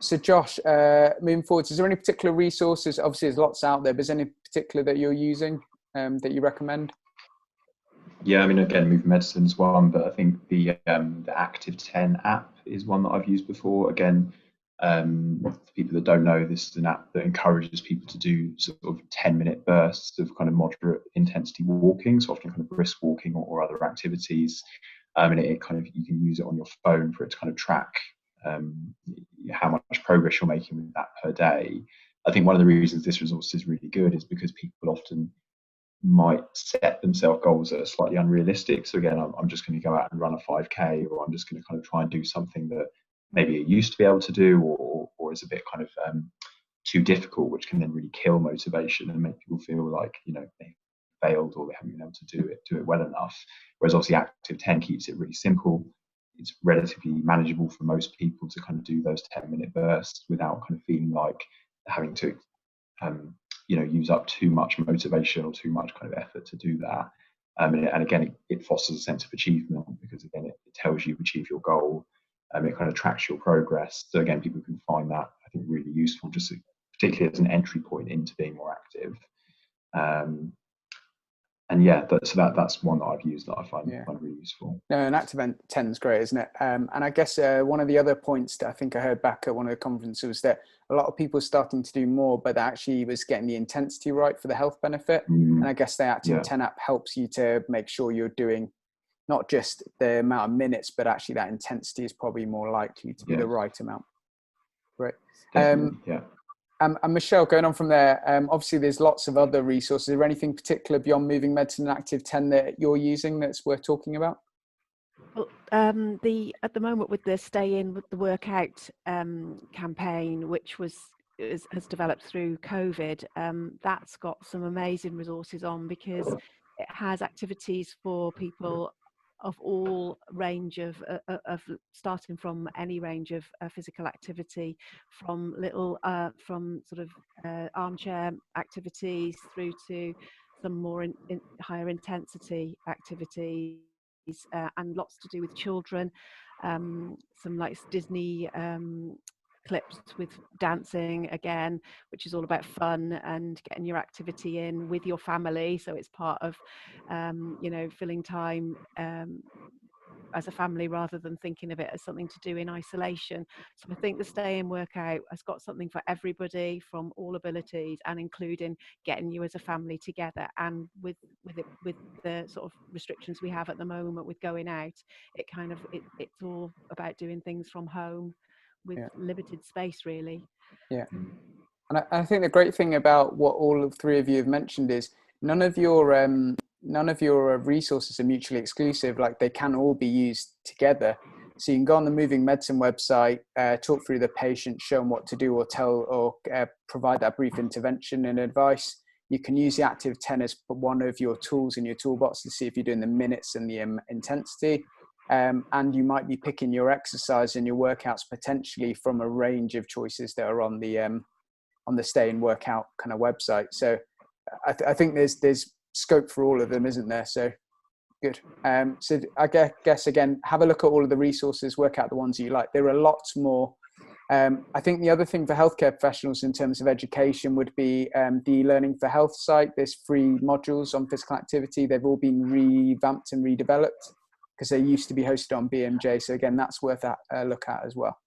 So Josh, moving forward, is there any particular resources? Obviously, there's lots out there, but is there any particular that you're using that you recommend? Yeah, I mean, again, Moving Medicine's one, but I think the Active 10 app is one that I've used before. Again, for people that don't know, this is an app that encourages people to do sort of 10-minute bursts of kind of moderate intensity walking, so often kind of brisk walking or other activities. And it kind of, you can use it on your phone for it to kind of track how much progress you're making with that per day. I think one of the reasons this resource is really good is because people often might set themselves goals that are slightly unrealistic. So again, I'm just going to go out and run a 5K, or I'm just going to kind of try and do something that maybe I used to be able to do, or is a bit kind of too difficult, which can then really kill motivation and make people feel like, you know, they failed or they haven't been able to do it well enough. Whereas obviously Active 10 keeps it really simple. It's relatively manageable for most people to kind of do those 10-minute bursts without kind of feeling like having to use up too much motivation or too much kind of effort to do that. And again, it fosters a sense of achievement, because again, it tells you achieve your goal. It kind of tracks your progress. So again, people can find that, I think, really useful, just particularly as an entry point into being more active. And yeah, that's one that I've used that I find really useful. No, and Active 10 is great, isn't it? And I guess one of the other points that I think I heard back at one of the conferences was that a lot of people are starting to do more, but that actually was getting the intensity right for the health benefit. And I guess the Active 10 app helps you to make sure you're doing not just the amount of minutes, but actually that intensity is probably more likely to be the right amount. Right. And Michelle, going on from there, obviously there's lots of other resources. Is there anything particular beyond Moving Medicine and Active 10 that you're using that's worth talking about? Well, at the moment with the Stay In with the Workout campaign, which has developed through COVID, that's got some amazing resources on, because it has activities for people of all range of starting from any range of physical activity, from sort of armchair activities through to some more higher intensity activities, and lots to do with children, some like Disney clips with dancing again, which is all about fun and getting your activity in with your family. So it's part of filling time as a family, rather than thinking of it as something to do in isolation. So I think the Stay In Workout has got something for everybody from all abilities, and including getting you as a family together. And with the sort of restrictions we have at the moment with going out, it's all about doing things from home with limited space, really. Yeah. And I think the great thing about what all three of you have mentioned is none of your resources are mutually exclusive. Like, they can all be used together. So you can go on the Moving Medicine website, talk through the patient, show them what to do, or provide that brief intervention and advice. You can use the Active 10 as one of your tools in your toolbox to see if you're doing the minutes and the intensity. And you might be picking your exercise and your workouts potentially from a range of choices that are on the Stay In Workout kind of website. So I think there's scope for all of them, isn't there? So good. So I guess again, have a look at all of the resources, work out the ones you like. There are lots more. I think the other thing for healthcare professionals in terms of education would be the Learning for Health site. There's free modules on physical activity. They've all been revamped and redeveloped, because they used to be hosted on BMJ. So again, that's worth a look at as well.